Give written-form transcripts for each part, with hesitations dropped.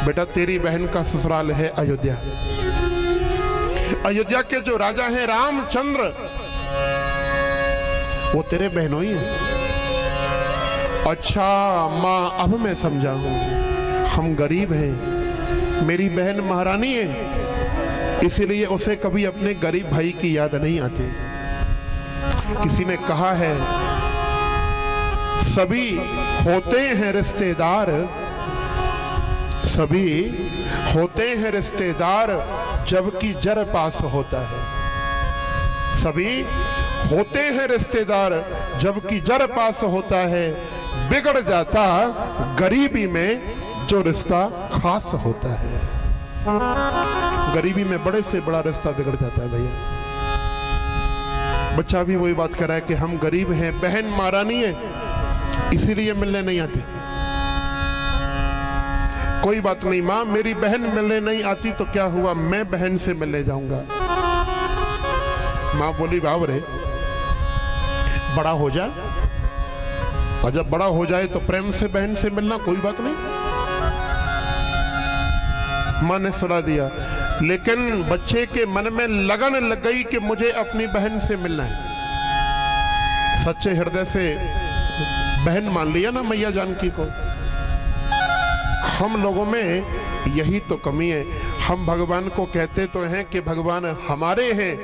बेटा तेरी बहन का ससुराल है अयोध्या। अयोध्या के जो राजा हैं रामचंद्र, वो तेरे बहनों ही हैं। अच्छा माँ, अब मैं समझा हूं, हम गरीब हैं, मेरी बहन महारानी है, इसीलिए उसे कभी अपने गरीब भाई की याद नहीं आती। किसी ने कहा है सभी होते हैं रिश्तेदार, सभी होते हैं रिश्तेदार जबकि जर पास होता है। सभी होते हैं रिश्तेदार जबकि जर पास होता है, बिगड़ जाता गरीबी में जो रिश्ता खास होता है। गरीबी में बड़े से बड़ा रिश्ता बिगड़ जाता है भैया। बच्चा भी वही बात कर रहा है कि हम गरीब हैं, बहन महारानी है, इसीलिए मिलने नहीं आते। कोई बात नहीं माँ, मेरी बहन मिलने नहीं आती तो क्या हुआ, मैं बहन से मिलने जाऊंगा। माँ बोली बाब रे, बड़ा हो जा, और जब बड़ा हो जाए तो प्रेम से बहन से मिलना, कोई बात नहीं। माँ ने सुना दिया, लेकिन बच्चे के मन में लगन लग गई कि मुझे अपनी बहन से मिलना है। सच्चे हृदय से बहन मान लिया ना मैया जानकी को। हम लोगों में यही तो कमी है, हम भगवान को कहते तो हैं कि भगवान हमारे हैं,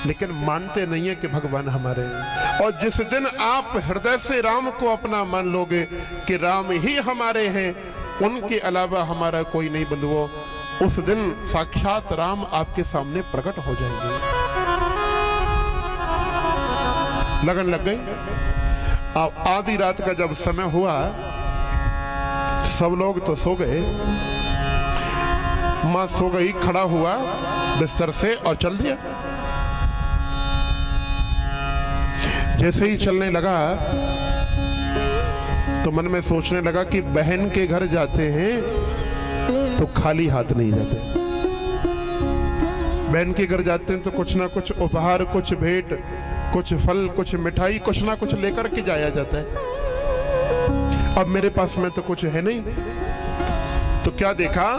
लेकिन मानते नहीं है कि भगवान हमारे हैं। और जिस दिन आप हृदय से राम को अपना मान लोगे कि राम ही हमारे हैं, उनके अलावा हमारा कोई नहीं बंधुओं, उस दिन साक्षात राम आपके सामने प्रकट हो जाएंगे। लगन लग गई। अब आधी रात का जब समय हुआ, सब लोग तो सो गए, मां सो गई, खड़ा हुआ बिस्तर से और चल दिया। जैसे ही चलने लगा तो मन में सोचने लगा कि बहन के घर जाते हैं तो खाली हाथ नहीं जाते। बहन के घर जाते हैं तो कुछ ना कुछ उपहार, कुछ भेंट, कुछ फल, कुछ मिठाई, कुछ ना कुछ लेकर के जाया जाता है। अब मेरे पास में तो कुछ है नहीं, तो क्या देखा,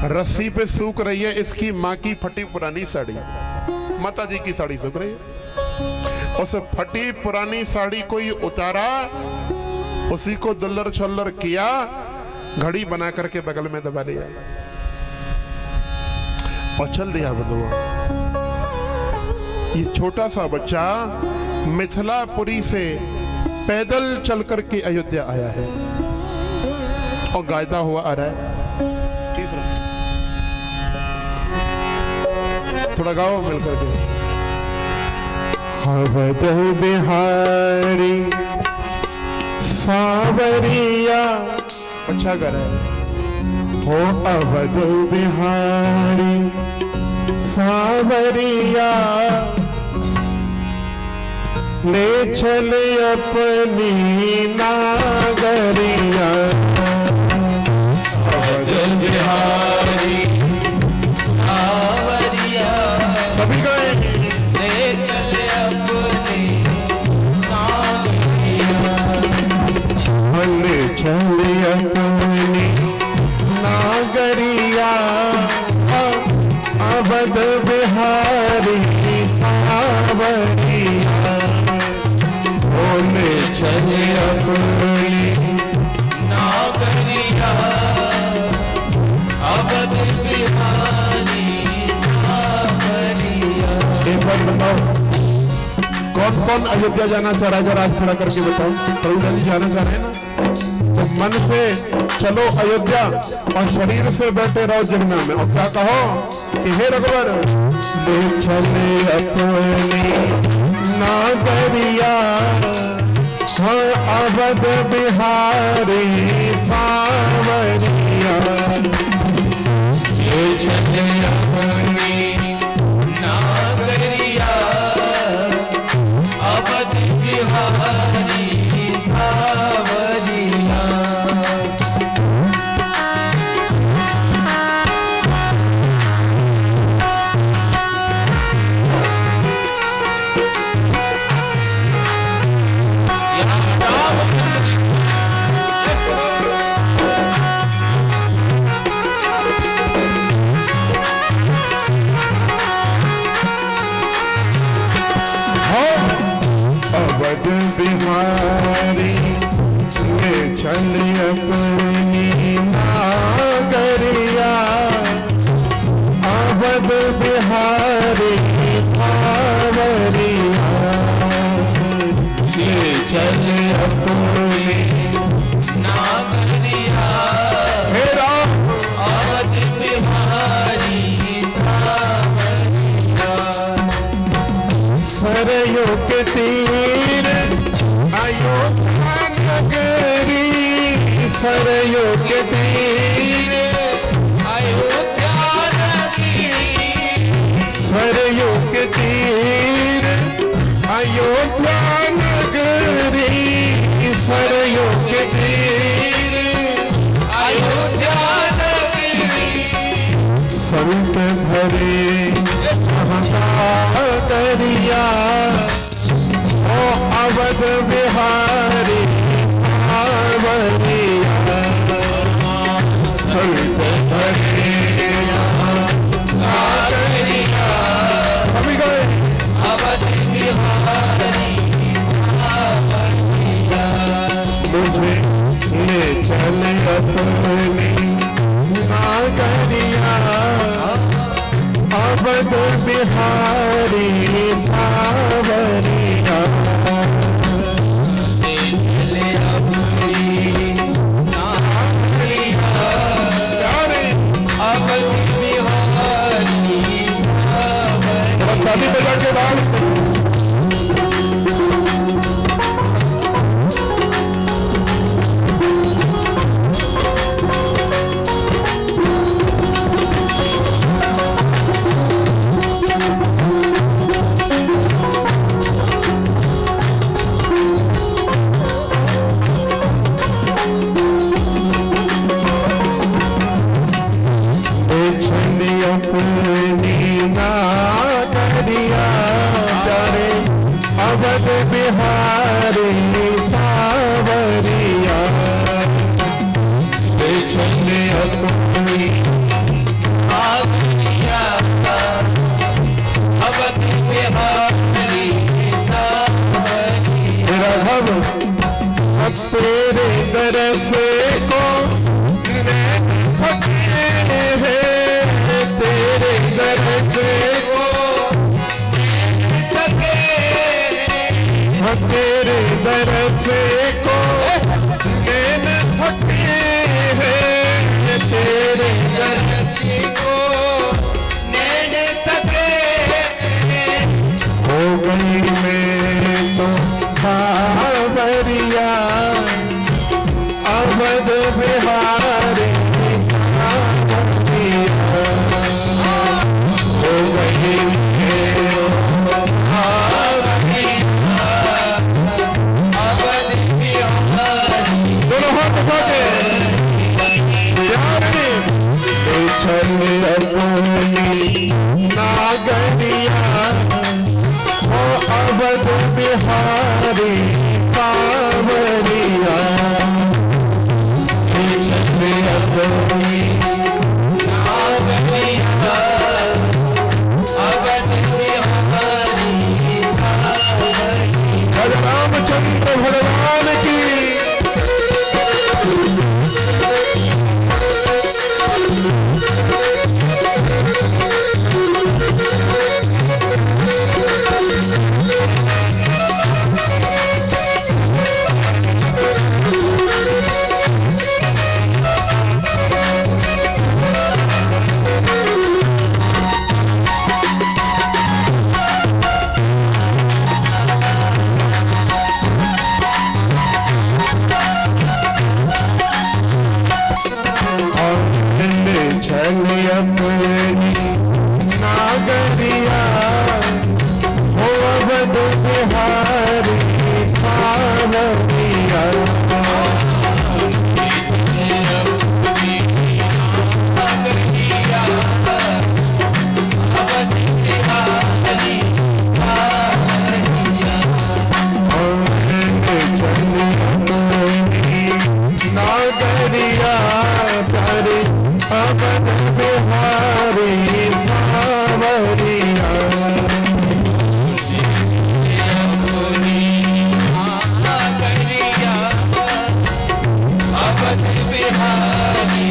रस्सी पे सूख रही है इसकी माँ की फटी पुरानी साड़ी। माता जी की साड़ी सूख रही है, उस फटी पुरानी साड़ी को ही उतारा, उसी को दुल्लर छल्लर किया, घड़ी बना करके बगल में दबा लिया और चल दिया बंधुआ। ये छोटा सा बच्चा मिथिलापुरी से पैदल चल करके अयोध्या आया है और गायता हुआ आ रहा है। थोड़ा गाओ मिलकर के। अवध बिहारी सावरिया, अच्छा गा रहा है। हो अवध बिहारी सावरिया, ले चले अपनी नागरिया। अवध बिहारी सावरिया, सभी गए, ले चले अपनी नागरिया, ले चले अपनी नागरिया। अवध बिहारी सावरिया, बोले चले अपनी नागरिया। अवध बिहारी सावरिया। एक बात बताओ, कौन कौन अयोध्या जाना चाह रहा है, जरा आज खड़ा करके बताओ। प्रभु जी जाना चाह रहे हैं ना, तो मन से चलो अयोध्या और शरीर से बैठे रहो जगना में, और क्या कहो कि हे रघुवर, ले चले अपनी नागरिया। अवध बिहारी सावरिया, ले चले अपनी नागरिया। अवध बिहारी सावरिया। सरयू के तीर अयोध्या नगरी, सरयू के तीर अयोध्या नगरी, सरयू के तीर अयोध्या नगरी। संत भरे दरिया ओ अवध बिहारी आवरिया, संत भरे दरिया अभी गए अवध बिहारी आवरिया। मुझे ले चले अपनी नागरिया, अवध बिहारी सावरिया। ले अपनी नागरिया, अवध बिहारी सावरिया। ताली बजा के बाद अवध बिहारी सावरिया, बेचने अपनी नागरिया, अवध बिहारी सावरिया। राघव अब तेरे दरस को थके हैं, तेरे दरस को तेरे दरस को नैन थके हैं, तेरे दरस को नैन थके। हो गई मैं तो सावरिया, अवध बिहारी सावरिया। हो गई नागरिया, ओ अवध बिहारी सावरिया। नागरिया, अवध बिहारी सावरिया। रामचंद्र भगवान की नागरिया, ओ अवध बिहारी सावरिया। नागरिया प्यारे अवध बिहारी सावरिया। अवध बिहारी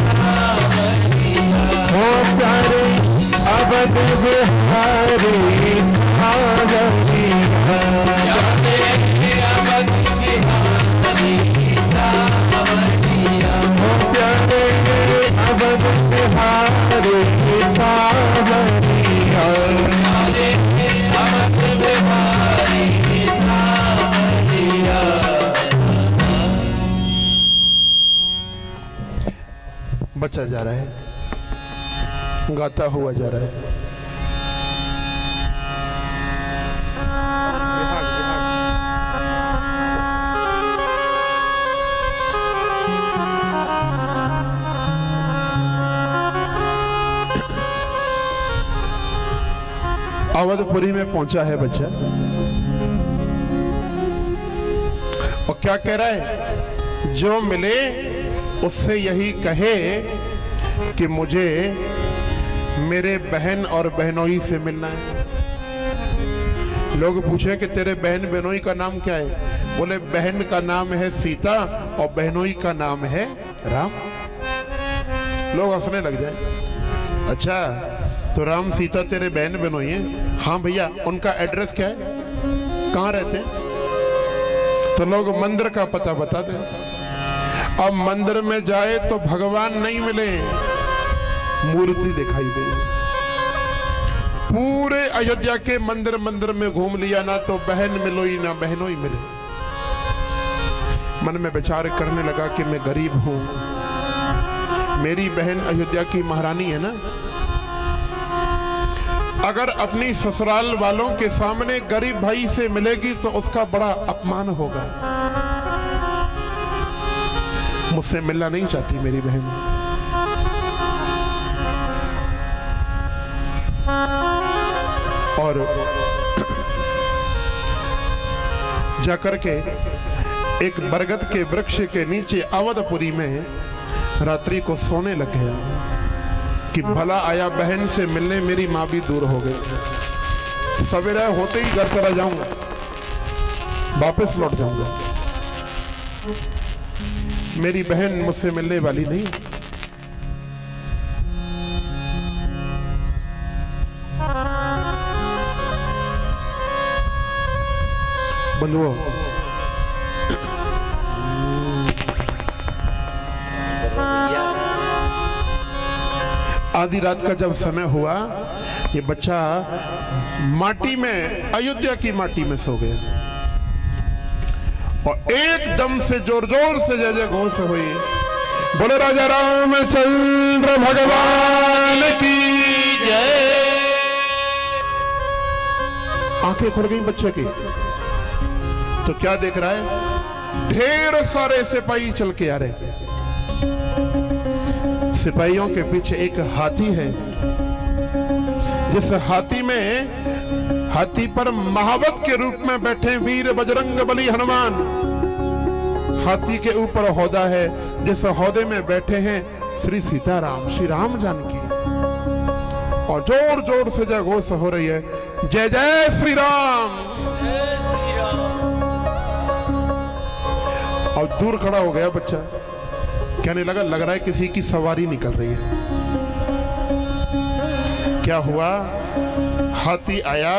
सावरिया। ओ प्यारे अवध बिहारी सावरिया। अवध बिहारी सावरिया। ओ प्यारे अवध बिहारी सावरिया। अवध बिहारी सावरिया। बच्चा जा रहा है, गाता हुआ जा रहा है। अवधपुरी में पहुंचा है बच्चा और क्या कह रहा है, जो मिले उससे यही कहे कि मुझे मेरे बहन और बहनोई से मिलना है। लोग पूछे कि तेरे बहन बहनोई का नाम क्या है, बोले बहन का नाम है सीता और बहनोई का नाम है राम। लोग हंसने लग जाए, अच्छा तो राम सीता तेरे बहन बहनोई हैं? हाँ भैया, उनका एड्रेस क्या है, कहाँ रहते हैं? तो लोग मंदिर का पता बता दे। अब मंदिर में जाए तो भगवान नहीं मिले, मूर्ति दिखाई दे। पूरे अयोध्या के मंदिर में घूम लिया, ना तो बहन मिलोई ना बहनोई मिले। मन में विचार करने लगा कि मैं गरीब हूं, मेरी बहन अयोध्या की महारानी है ना, अगर अपनी ससुराल वालों के सामने गरीब भाई से मिलेगी तो उसका बड़ा अपमान होगा। मुझसे मिलना नहीं चाहती मेरी बहन। और जाकर के एक बरगद के वृक्ष के नीचे अवधपुरी में रात्रि को सोने लग गया कि भला आया बहन से मिलने, मेरी माँ भी दूर हो गई। सवेरा होते ही घर चला जाऊंगा, वापस लौट जाऊंगा, मेरी बहन मुझसे मिलने वाली नहीं। बंधुओं, आधी रात का जब समय हुआ, ये बच्चा माटी में, अयोध्या की माटी में सो गया और एकदम से जोर जोर से जय जय घोष हुई, बोले राजा रामचंद्र भगवान की जय। आंखें खुल गई बच्चे की, तो क्या देख रहा है, ढेर सारे सिपाही चल के आ रहे। सिपाहियों के पीछे एक हाथी है, जिस हाथी पर महावत के रूप में बैठे वीर बजरंग बली हनुमान। हाथी के ऊपर हौदा है, जिस हौदे में बैठे हैं श्री सीताराम, श्री राम जानकी। और जोर जोर से जय घोष हो रही है, जय जय श्री राम। और दूर खड़ा हो गया बच्चा, कहने लगा, लग रहा है किसी की सवारी निकल रही है। क्या हुआ, हाथी आया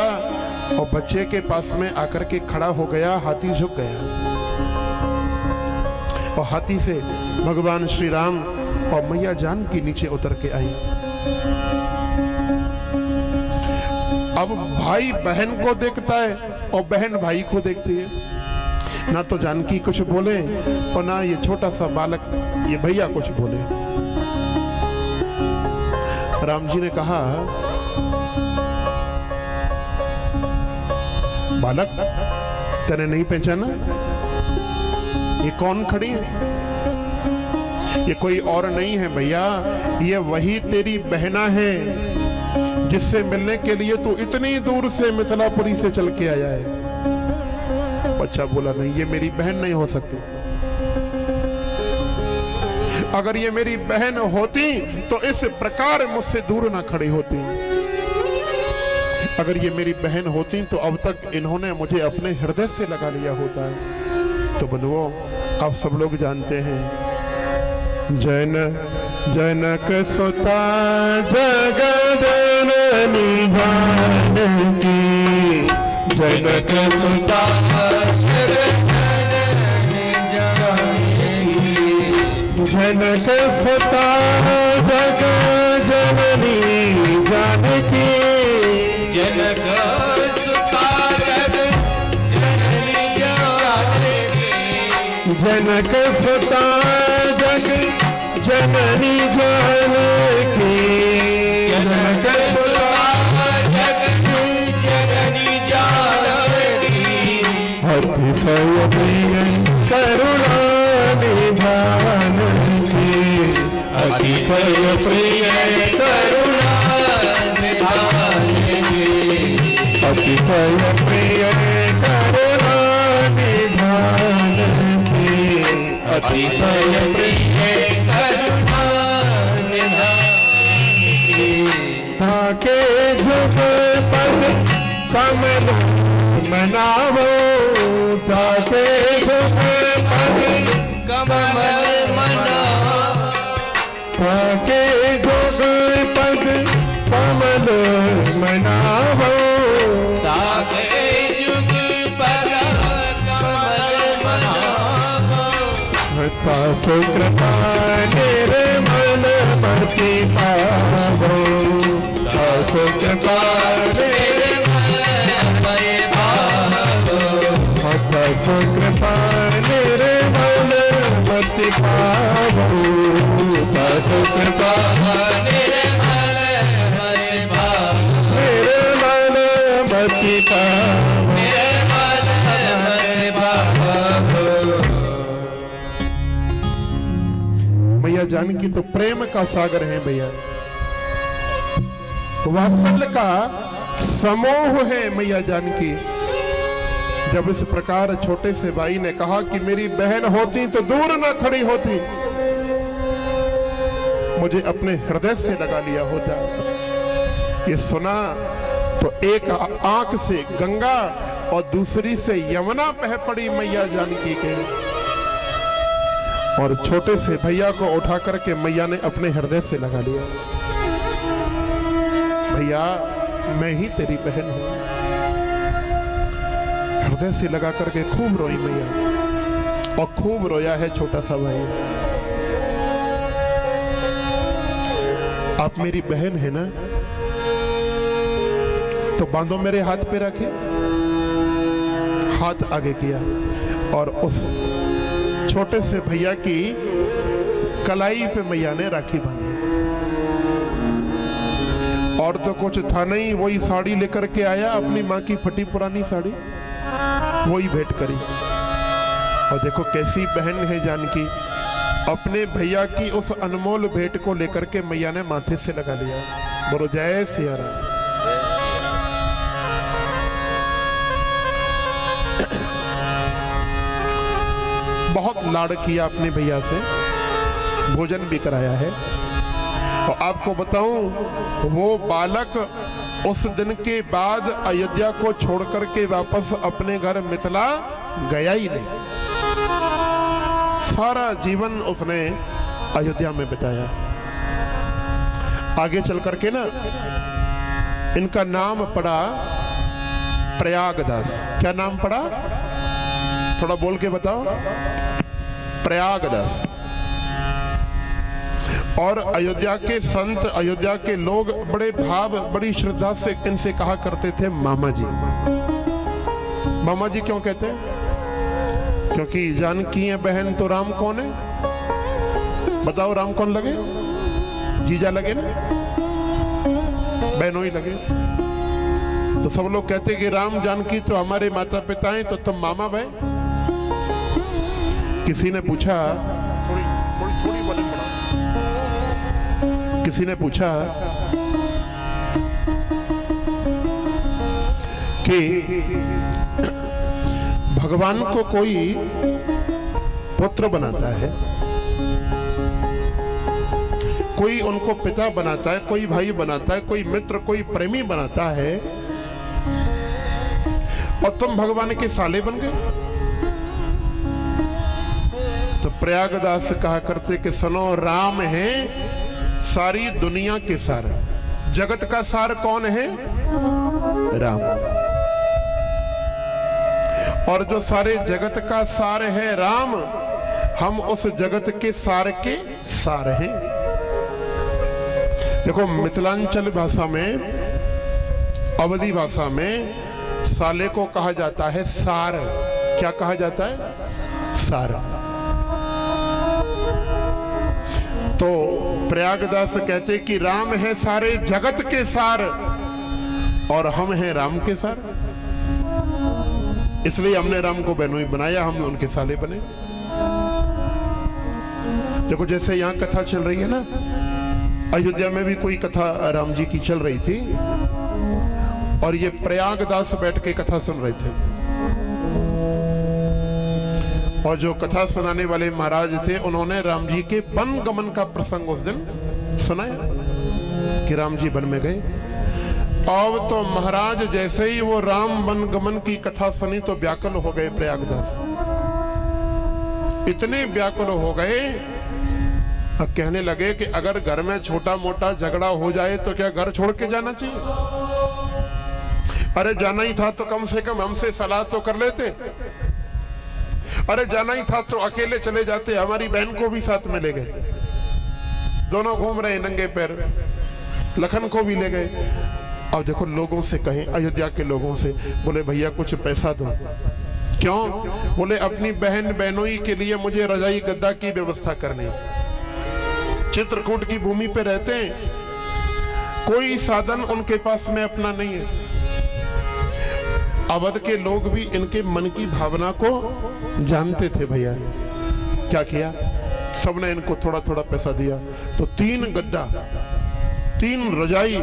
और बच्चे के पास में आकर के खड़ा हो गया। हाथी झुक गया और हाथी से भगवान श्री राम और मैया जानकी नीचे उतर के आई। अब भाई बहन को देखता है और बहन भाई को देखती है। ना तो जानकी कुछ बोले और ना ये छोटा सा बालक, ये भैया कुछ बोले। राम जी ने कहा, बालक तेने नहीं पहचाना, ये कौन खड़ी है? ये कोई और नहीं है भैया, ये वही तेरी बहना है जिससे मिलने के लिए तू इतनी दूर से मिथिलापुरी से चल के आया है। बच्चा बोला, नहीं ये मेरी बहन नहीं हो सकती। अगर ये मेरी बहन होती तो इस प्रकार मुझसे दूर ना खड़ी होती। अगर ये मेरी बहन होती तो अब तक इन्होंने मुझे अपने हृदय से लगा लिया होता है। तो बंधुओं, आप सब लोग जानते हैं, जनक सुता जगदननी जानकी, जनक सुता जनक सुता जग जननी जानकी, जनक सुता जग जननी जानकी, जनक सुता जग जननी जानकी जनक सुता जननी जानकी अतिशय प्रिय करुणा निधान की अतिशय प्रिय करुणा निधान की अतिशय प्रिय करुणा निधान की अतिशय प्रिय करुणा निधान की ताके झुक पद कमल मनावो ताके झुक पद कमल मनावो ताके झुक पद कमल मनावो ताके झुक पद कमल मनावो तासु कृपा निर्मल मति पावो तासु कृपा तासु कृपा निर्मल मति पावो तासु कृपा निर्मल मति पावो। मैया जानकी तो प्रेम का सागर है भैया, वात्सल्य का समूह है मैया जानकी। जब इस प्रकार छोटे से भाई ने कहा कि मेरी बहन होती तो दूर ना खड़ी होती, मुझे अपने हृदय से लगा लिया होता। ये सुना तो एक आंख से गंगा और दूसरी से यमुना बह पड़ी मैया जानकी के, और छोटे से भैया को उठा करके मैया ने अपने हृदय से लगा लिया। भैया मैं ही तेरी बहन हूं। हृदय से लगा करके खूब रोई मैया, और खूब रोया है छोटा सा भाई। आप मेरी बहन है ना, तो बांधो मेरे हाथ पे रखे। हाथ आगे किया और उस छोटे से भैया की कलाई पे मैया ने राखी बांधी। और तो कुछ था नहीं, वही साड़ी लेकर के आया, अपनी माँ की फटी पुरानी साड़ी वही भेंट करी। और देखो कैसी बहन है जानकी, अपने भैया की उस अनमोल भेंट को लेकर के मैया ने माथे से लगा लिया। बोलो जय सिया राम। बहुत लाड़ किया अपने भैया से, भोजन भी कराया है। और आपको बताऊं, वो बालक उस दिन के बाद अयोध्या को छोड़कर के वापस अपने घर मिथिला गया ही नहीं। सारा जीवन उसने अयोध्या में बिताया। आगे चल करके ना इनका नाम पड़ा प्रयागदास। क्या नाम पड़ा? थोड़ा बोल के बताओ। प्रयागदास। और अयोध्या के संत, अयोध्या के लोग बड़े भाव, बड़ी श्रद्धा से इनसे कहा करते थे मामा जी। मामा जी क्यों कहते हैं? क्योंकि जानकी है बहन तो राम कौन है? बताओ, राम कौन लगे? जीजा लगे ना, बहनों ही लगे। तो सब लोग कहते कि राम जानकी तो हमारे माता पिता हैं, तो तुम मामा भाई। किसी ने पूछा, थोड़ी वजन बढ़ाओ। किसी ने पूछा कि भगवान को कोई पुत्र बनाता है, कोई उनको पिता बनाता है, कोई भाई बनाता है, कोई मित्र, कोई प्रेमी बनाता है, और तुम भगवान के साले बन गए। तो प्रयागदास कहा करते कि सुनो, राम है सारी दुनिया के सार, जगत का सार कौन है? राम। और जो सारे जगत का सार है राम, हम उस जगत के सार हैं। देखो, मिथिलांचल भाषा में, अवधी भाषा में साले को कहा जाता है सार। क्या कहा जाता है? सार। तो तो प्रयागदास कहते कि राम है सारे जगत के सार और हम हैं राम के सार, इसलिए हमने राम को बहनोई बनाया, हम उनके साले बने। देखो जैसे यहां कथा चल रही है ना, अयोध्या में भी कोई कथा राम जी की चल रही थी और ये प्रयागदास बैठ के कथा सुन रहे थे, और जो कथा सुनाने वाले महाराज थे उन्होंने राम जी के वन गमन का प्रसंग उस दिन सुनाया कि राम जी वन में गए। अब तो महाराज जैसे ही वो राम वन गमन की कथा सुनी तो व्याकुल हो गए प्रयागदास, इतने व्याकुल हो गए, कहने लगे कि अगर घर में छोटा मोटा झगड़ा हो जाए तो क्या घर छोड़ के जाना चाहिए? अरे जाना ही था तो कम से कम हमसे सलाह तो कर लेते, अरे जाना ही था तो अकेले चले जाते, हमारी बहन को भी साथ में ले गए, दोनों घूम रहे नंगे पैर, लखन को भी ले गए। अब देखो लोगों से कहें, अयोध्या के लोगों से, बोले भैया कुछ पैसा दो। क्यों? बोले अपनी बहन बहनोई के लिए मुझे रजाई गद्दा की व्यवस्था करनी। चित्रकूट की भूमि पे रहते हैं, कोई साधन उनके पास में अपना नहीं है। अवध के लोग भी इनके मन की भावना को जानते थे। भैया क्या किया, सबने इनको थोड़ा थोड़ा पैसा दिया, तो 3 गद्दा, 3 रजाई,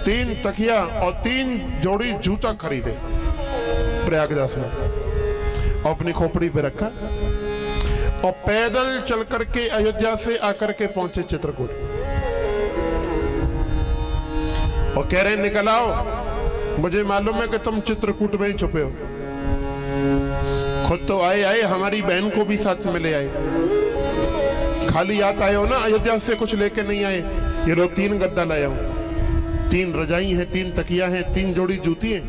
3 तकिया और 3 जोड़ी जूता खरीदे प्रयागदास ने, अपनी खोपड़ी पे रखा और पैदल चल करके अयोध्या से आकर के पहुंचे चित्रकूट, और कह रहे निकल आओ, मुझे मालूम है कि तुम चित्रकूट में ही छुपे हो। खुद तो आए हमारी बहन को भी साथ में ले आए, खाली हाथ आए हो ना, अयोध्या से कुछ लेके नहीं आए। ये लो 3 गद्दा लाया हूं, 3 रजाई हैं, 3 तकिया हैं, 3 जोड़ी जूती हैं।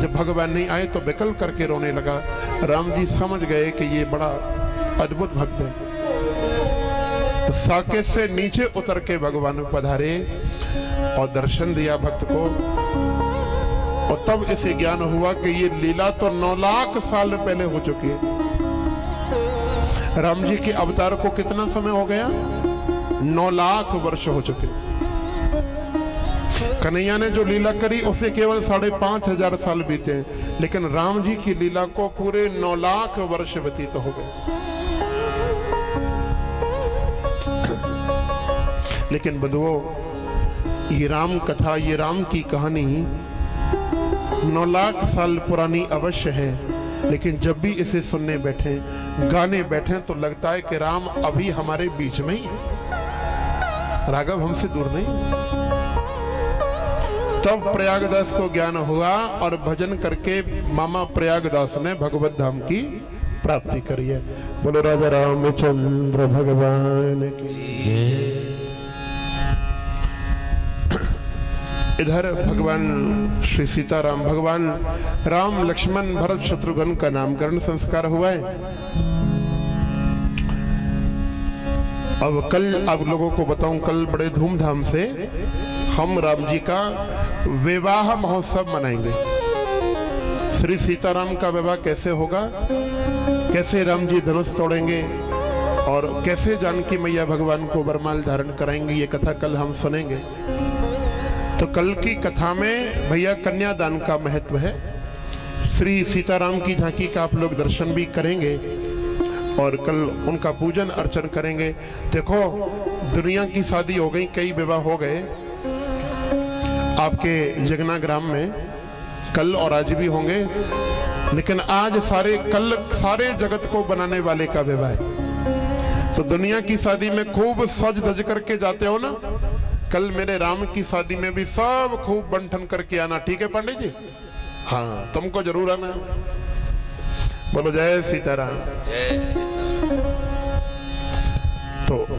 जब भगवान नहीं आए तो बिकल करके रोने लगा। राम जी समझ गए कि ये बड़ा अद्भुत भक्त है, तो साकेत से नीचे उतर के भगवान पधारे और दर्शन दिया भक्त को, और तब इसे ज्ञान हुआ कि ये लीला तो 9 लाख साल पहले हो चुकी है। राम जी के अवतार को कितना समय हो गया? 9 लाख वर्ष हो चुके। कन्हैया ने जो लीला करी उसे केवल 5,500 साल बीते हैं, लेकिन राम जी की लीला को पूरे 9 लाख वर्ष व्यतीत हो गए। लेकिन बंधुओं, ये राम कथा, ये राम की कहानी 9 लाख साल पुरानी अवश्य है, लेकिन जब भी इसे सुनने बैठे, गाने बैठे, तो लगता है कि राम अभी हमारे बीच में ही है, राघव हमसे दूर नहीं। तब प्रयागदास को ज्ञान हुआ और भजन करके मामा प्रयागदास ने भगवत धाम की प्राप्ति करी है। बोलो राजा रामचंद्र भगवान की। इधर भगवान श्री सीताराम, भगवान राम लक्ष्मण भरत शत्रुघ्न का नामकरण संस्कार हुआ है। अब कल आप लोगों को बताऊं, कल बड़े धूमधाम से हम राम जी का विवाह महोत्सव मनाएंगे। श्री सीताराम का विवाह कैसे होगा, कैसे राम जी धनुष तोड़ेंगे और कैसे जानकी मैया भगवान को वरमाल धारण कराएंगे, ये कथा कल हम सुनेंगे। तो कल की कथा में भैया कन्यादान का महत्व है। श्री सीताराम की झांकी का आप लोग दर्शन भी करेंगे और कल उनका पूजन अर्चन करेंगे। देखो दुनिया की शादी हो गई, कई विवाह हो गए आपके जगना ग्राम में, कल और आज भी होंगे, लेकिन आज कल सारे जगत को बनाने वाले का विवाह है। तो दुनिया की शादी में खूब सज धज करके जाते हो ना, कल मेरे राम की शादी में भी सब खूब बंठन करके आना, ठीक है पंडित जी? हाँ, तुमको जरूर आना। बोलो जय सीताराम। तो